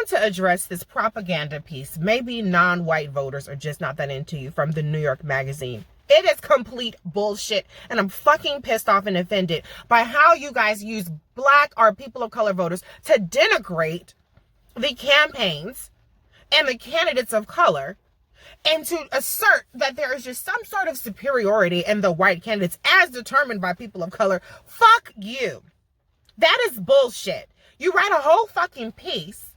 want to address this propaganda piece. Maybe non-white voters are just not that into you, from the New York Magazine. It is complete bullshit, and I'm fucking pissed off and offended by how you guys use black or people of color voters to denigrate the campaigns and the candidates of color, and to assert that there is just some sort of superiority in the white candidates as determined by people of color. Fuck you. That is bullshit. You write a whole fucking piece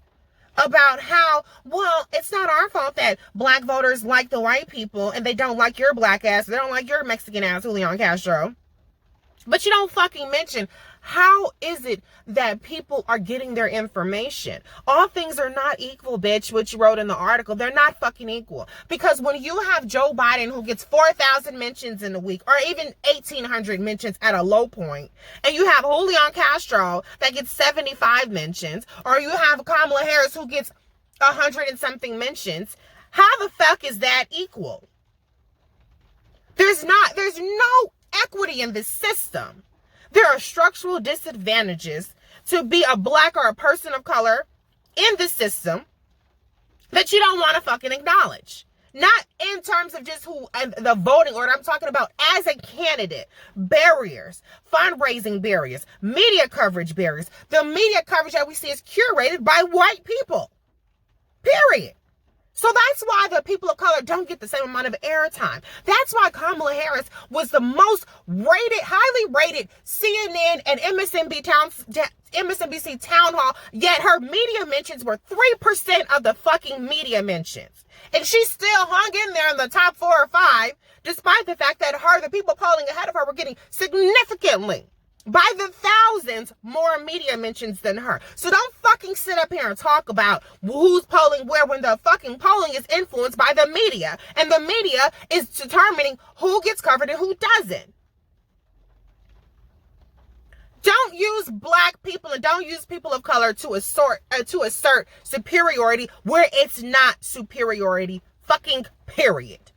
about how, well, it's not our fault that black voters like the white people and they don't like your black ass, they don't like your Mexican ass, Julian Castro. But you don't fucking mention, how is it that people are getting their information? All things are not equal, bitch, which you wrote in the article. They're not fucking equal. Because when you have Joe Biden, who gets 4,000 mentions in a week, or even 1,800 mentions at a low point, and you have Julian Castro that gets 75 mentions, or you have Kamala Harris who gets 100 and something mentions, how the fuck is that equal? There's no equity in this system. There are structural disadvantages to be a black or a person of color in the system that you don't want to fucking acknowledge. Not in terms of just who the voting order. I'm talking about as a candidate. Barriers, fundraising barriers, media coverage barriers. The media coverage that we see is curated by white people. Period. So that's why the people of color don't get the same amount of airtime. That's why Kamala Harris was the most rated, highly rated CNN and MSNBC town hall, yet her media mentions were 3% of the fucking media mentions. And she still hung in there in the top 4 or 5, despite the fact that the people polling ahead of her were getting significantly, by the thousands, more media mentions than her. So don't fucking sit up here and talk about who's polling where when the fucking polling is influenced by the media. And the media is determining who gets covered and who doesn't. Don't use black people and don't use people of color to assert superiority where it's not superiority. Fucking period.